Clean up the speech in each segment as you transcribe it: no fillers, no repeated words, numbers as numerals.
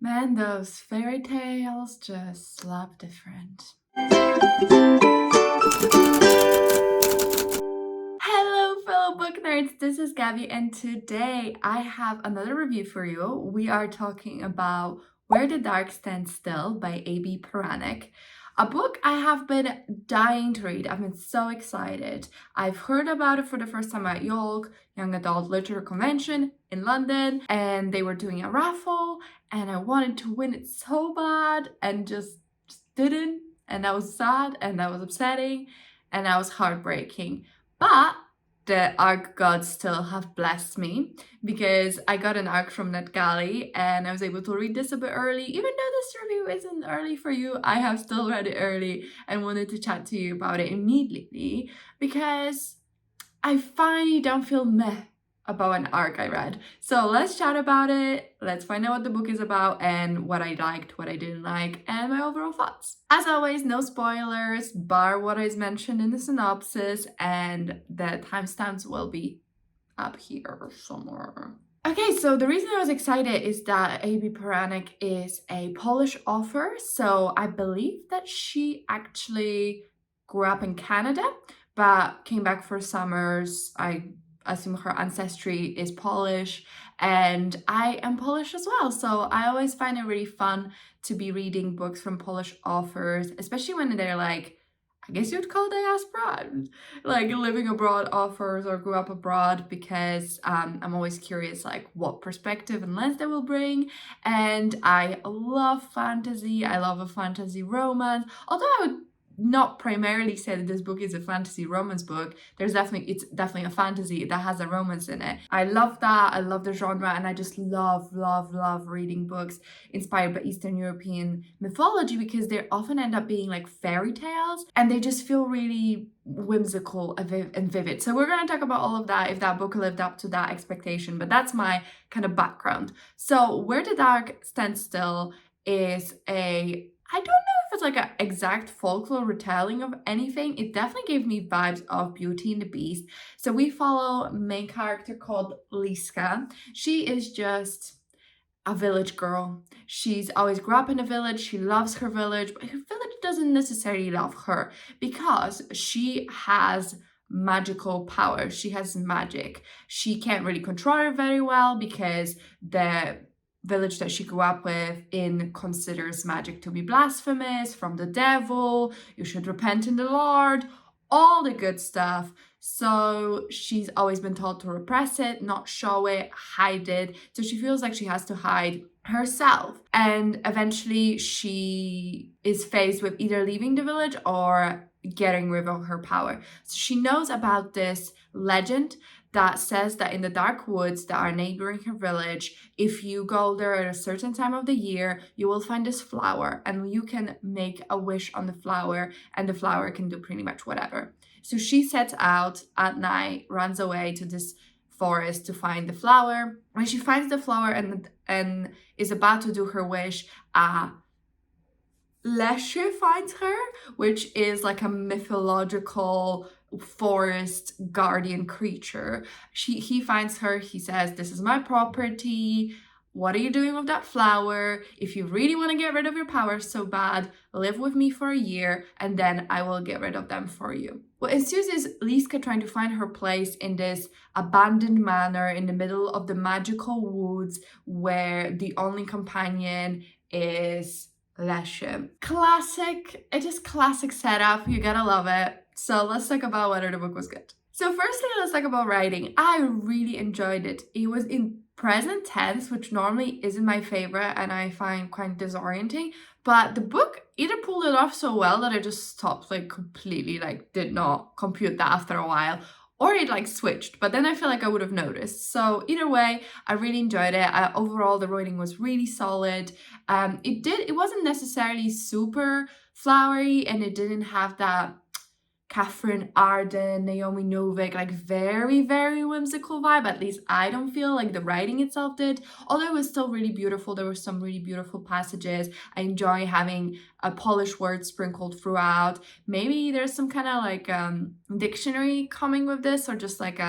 Man, those fairy tales just slap different. Hello, fellow book nerds. This is Gabby, and today I have another review for you. We are talking about Where the Dark Stands Still by A.B. Poranek. A book I have been dying to read. I've been so excited. I've heard about it for the first time at YOLC, Young Adult Literature Convention in London, and they were doing a raffle, and I wanted to win it so bad and just didn't. And that was sad, and that was upsetting, and that was heartbreaking. But the ARC gods still have blessed me because I got an ARC from NetGalley and I was able to read this a bit early. Even though this review isn't early for you, I have still read it early and wanted to chat to you about it immediately because I finally don't feel meh about an ARC I read. So let's chat about it, let's find out what the book is about and what I liked, what I didn't like, and my overall thoughts. As always, no spoilers, bar what is mentioned in the synopsis, and the timestamps will be up here somewhere. Okay, so the reason I was excited is that A.B. Poranek is a Polish author, so I believe that she actually grew up in Canada, but came back for summers. I assume her ancestry is Polish, and I am Polish as well, so I always find it really fun to be reading books from Polish authors, especially when they're like, I guess you'd call diaspora, like living abroad authors or grew up abroad, because I'm always curious like what perspective and lens they will bring. And I love fantasy, I love a fantasy romance, although I would not primarily say that this book is a fantasy romance book. It's definitely a fantasy that has a romance in it. I love that. I love the genre, and I just love reading books inspired by Eastern European mythology because they often end up being like fairy tales and they just feel really whimsical and vivid. So we're going to talk about all of that, if that book lived up to that expectation, but that's my kind of background. So Where the Dark Stands Still is I don't know if it's like an exact folklore retelling of anything. It definitely gave me vibes of Beauty and the Beast. So we follow a main character called Liska. She is just a village girl. She's always grew up in a village. She loves her village, but her village doesn't necessarily love her because she has magical power. She has magic. She can't really control her very well because the village that she grew up with considers magic to be blasphemous, from the devil, you should repent in the Lord, all the good stuff. So she's always been told to repress it, not show it, hide it. So she feels like she has to hide herself. And eventually she is faced with either leaving the village or getting rid of her power. So she knows about this legend that says that in the dark woods that are neighboring her village, if you go there at a certain time of the year, you will find this flower and you can make a wish on the flower and the flower can do pretty much whatever. So she sets out at night, runs away to this forest to find the flower. When she finds the flower and is about to do her wish, Leshy finds her, which is like a mythological forest guardian creature. He finds her, he says, "This is my property. What are you doing with that flower? If you really want to get rid of your powers so bad, live with me for a year and then I will get rid of them for you." What ensues is Liska trying to find her place in this abandoned manor in the middle of the magical woods where the only companion is Leshy. Classic setup. You gotta love it. So let's talk about whether the book was good. So firstly, let's talk about writing. I really enjoyed it. It was in present tense, which normally isn't my favorite and I find quite disorienting. But the book either pulled it off so well that I just stopped completely, did not compute that after a while, or it switched, but then I feel like I would have noticed. So either way, I really enjoyed it. Overall, the writing was really solid. It wasn't necessarily super flowery, and it didn't have that Catherine Arden, Naomi Novik, very, very whimsical vibe. At least I don't feel like the writing itself did. Although it was still really beautiful. There were some really beautiful passages. I enjoy having Polish words sprinkled throughout. Maybe there's some kind of like dictionary coming with this, or just like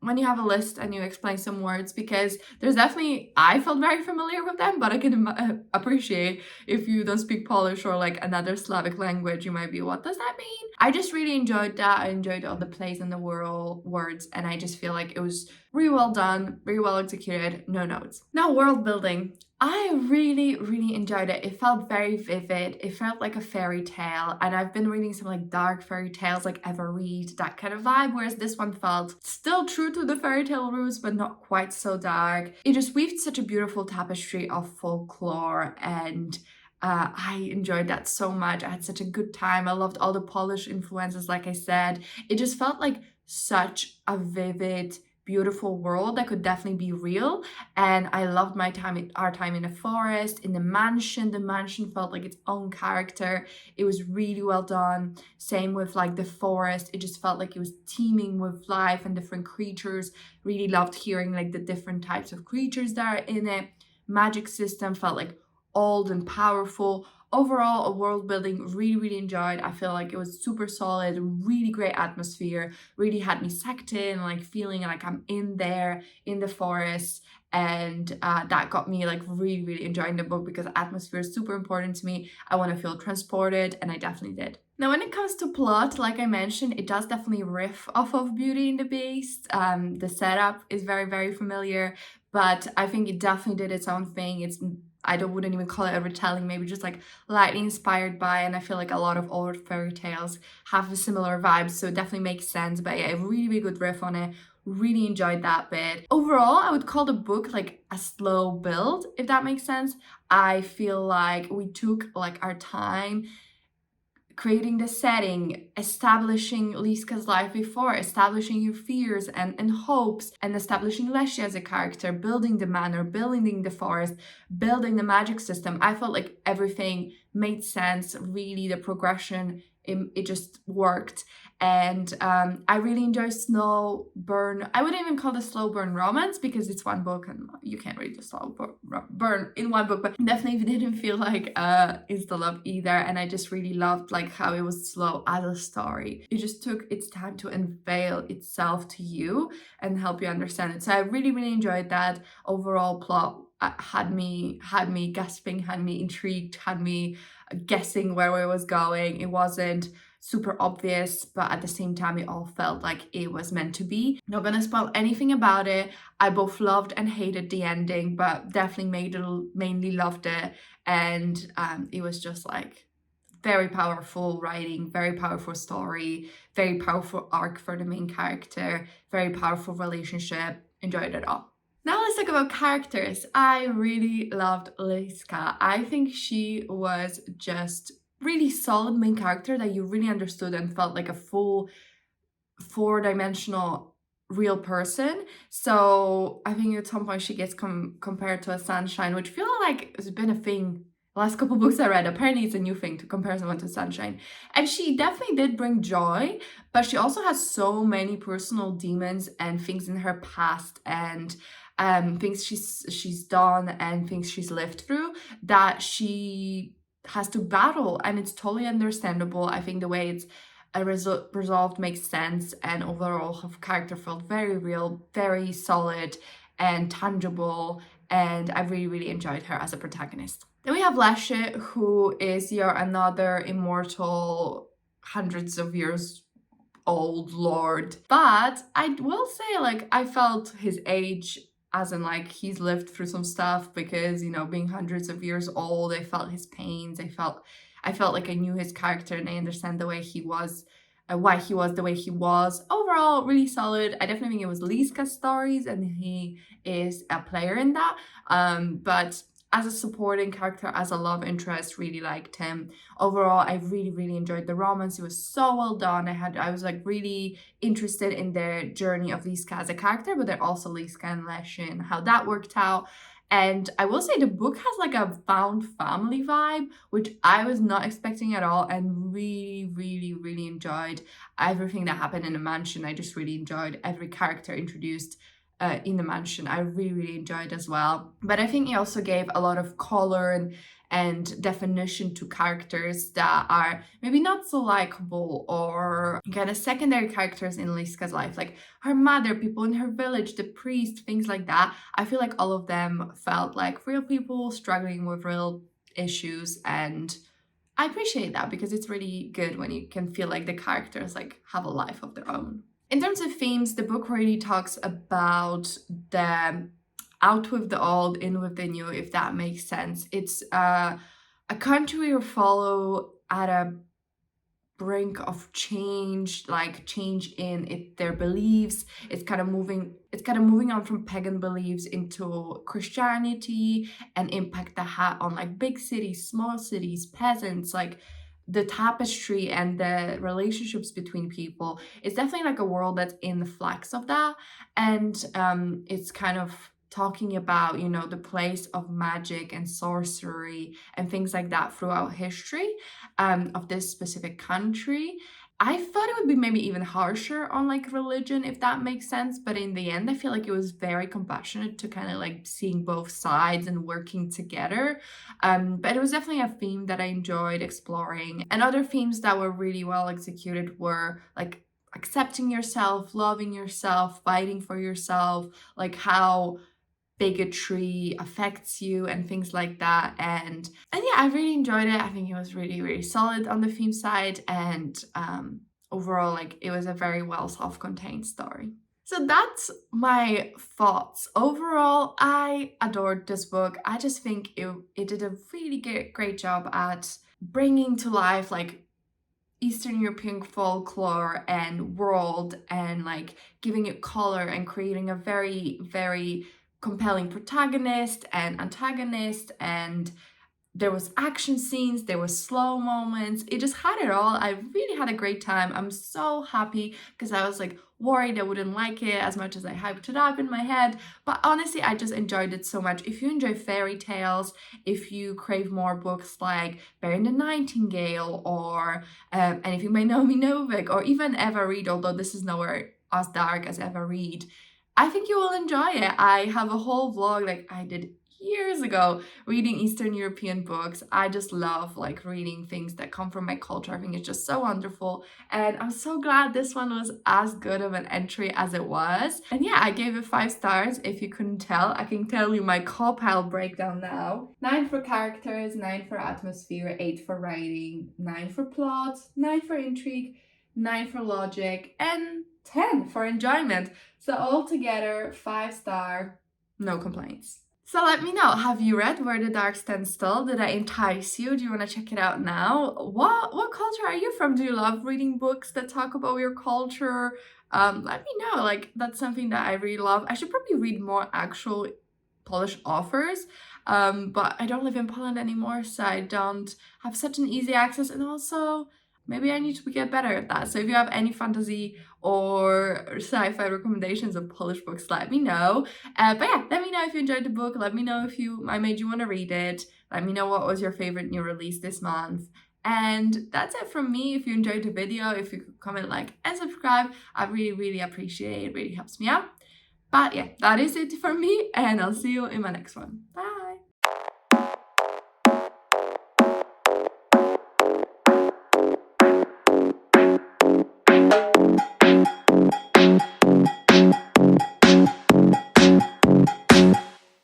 when you have a list and you explain some words, because there's definitely, I felt very familiar with them, but I can appreciate if you don't speak Polish or like another Slavic language, you might be, what does that mean? I just really enjoyed that. I enjoyed all the plays and the words, and I just feel like it was really well done, really well executed, no notes. Now, world building. I really enjoyed it. It felt very vivid. It felt like a fairy tale, and I've been reading some like dark fairy tales, like Ever Read, that kind of vibe, whereas this one felt still true to the fairy tale roots, but not quite so dark. It just weaved such a beautiful tapestry of folklore, and I enjoyed that so much. I had such a good time. I loved all the Polish influences, like I said. It just felt like such a vivid, beautiful world that could definitely be real. And I loved our time in the forest, in the mansion. The mansion felt like its own character. It was really well done. Same with like the forest. It just felt like it was teeming with life and different creatures. Really loved hearing like the different types of creatures that are in it. Magic system felt like old and powerful. Overall, a world building really enjoyed. I feel like it was super solid, really great atmosphere, really had me sucked in, like feeling like I'm in there in the forest. And that got me like really enjoying the book, because atmosphere is super important to me. I want to feel transported, and I definitely did. Now, when it comes to plot, like I mentioned, it does definitely riff off of Beauty and the Beast. The setup is very familiar, but I think it definitely did its own thing. I wouldn't even call it a retelling, maybe just like lightly inspired by, and I feel like a lot of old fairy tales have a similar vibe, so it definitely makes sense. But yeah, a really good riff on it. Really enjoyed that bit. Overall, I would call the book like a slow build, if that makes sense. I feel like we took like our time creating the setting, establishing Liska's life before, establishing your fears and hopes, and establishing Leshy as a character, building the manor, building the forest, building the magic system. I felt like everything made sense. Really, the progression, it just worked. And I really enjoy slow burn. I wouldn't even call it a slow burn romance, because it's one book and you can't read the slow burn in one book, but definitely didn't feel like insta love either. And I just really loved like how it was slow as a story. It just took its time to unveil itself to you and help you understand it. So I really enjoyed that. Overall plot had me gasping, had me intrigued, had me guessing where it was going. It wasn't super obvious, but at the same time it all felt like it was meant to be. Not gonna spoil anything about it. I both loved and hated the ending, but definitely mainly loved it. And it was just like very powerful writing, very powerful story, very powerful arc for the main character, very powerful relationship. Enjoyed it all. Now let's talk about characters. I really loved Liska. I think she was just really solid main character that you really understood and felt like a full 4-dimensional real person. So I think at some point she gets compared to a Sunshine, which I feel like has been a thing the last couple books I read. Apparently it's a new thing to compare someone to Sunshine. And she definitely did bring joy, but she also has so many personal demons and things in her past, and things she's done and things she's lived through that she has to battle, and it's totally understandable. I think the way it's resolved makes sense, and overall her character felt very real, very solid and tangible, and I really enjoyed her as a protagonist. Then we have Leshy, who is another immortal, hundreds of years old lord. But I will say, like, I felt his age, as in like he's lived through some stuff, because, you know, being hundreds of years old, I felt his pains. I felt like I knew his character, and I understand the way he was, why he was the way he was. Overall, really solid. I definitely think it was Liska's stories, and he is a player in that. But as a supporting character, as a love interest, really liked him. Overall, I really enjoyed the romance. It was so well done. I was like really interested in their journey of Liska as a character, but then also Liska and Leshy and how that worked out. And I will say the book has like a found family vibe, which I was not expecting at all, and really enjoyed everything that happened in the mansion. I just really enjoyed every character introduced. in the mansion. I really enjoyed as well. But I think he also gave a lot of color and definition to characters that are maybe not so likable, or kind of secondary characters in Liska's life, like her mother, people in her village, the priest, things like that. I feel like all of them felt like real people struggling with real issues, and I appreciate that because it's really good when you can feel like the characters like have a life of their own. In terms of themes, the book really talks about the out with the old, in with the new, if that makes sense. It's a country you follow at a brink of change, like change in their beliefs. It's kind of moving on from pagan beliefs into Christianity, and impact that had on like big cities, small cities, peasants, like the tapestry and the relationships between people. It's definitely like a world that's in the flux of that, and it's kind of talking about, you know, the place of magic and sorcery and things like that throughout history of this specific country. I thought it would be maybe even harsher on like religion, if that makes sense, but in the end I feel like it was very compassionate to kind of like seeing both sides and working together. But it was definitely a theme that I enjoyed exploring. And other themes that were really well executed were like accepting yourself, loving yourself, fighting for yourself, like how bigotry affects you and things like that. And yeah, I really enjoyed it. I think it was really solid on the theme side, and overall, like, it was a very well self-contained story. So that's my thoughts. Overall, I adored this book. I just think it did a really great job at bringing to life like Eastern European folklore and world, and like giving it color and creating a very compelling protagonist and antagonist, and there was action scenes, there was slow moments. It just had it all. I really had a great time. I'm so happy because I was like worried I wouldn't like it as much as I hyped it up in my head. But honestly, I just enjoyed it so much. If you enjoy fairy tales, if you crave more books like Bear the Nightingale, or anything by Naomi Novik, or even Eva Reid, although this is nowhere as dark as Eva Reid, I think you will enjoy it. I have a whole vlog like I did years ago reading Eastern European books. I just love like reading things that come from my culture. I think it's just so wonderful, and I'm so glad this one was as good of an entry as it was. And yeah, I gave it 5 stars. If you couldn't tell, I can tell you my CAWPILE breakdown now. 9 for characters, 9 for atmosphere, 8 for writing, 9 for plot, 9 for intrigue, 9 for logic, and 10 for enjoyment. So altogether 5 star, no complaints. So let me know, have you read Where the Dark Stand Still? Did I entice you? Do you want to check it out now? What culture are you from? Do you love reading books that talk about your culture? Let me know, like that's something that I really love. I should probably read more actual Polish authors, but I don't live in Poland anymore, so I don't have such an easy access, and also maybe I need to get better at that. So if you have any fantasy or sci-fi recommendations of Polish books, let me know. But yeah, let me know if you enjoyed the book. Let me know if I made you want to read it. Let me know what was your favorite new release this month. And that's it from me. If you enjoyed the video, if you could comment, like, and subscribe, I really appreciate it. It really helps me out. But yeah, that is it for me, and I'll see you in my next one. Bye!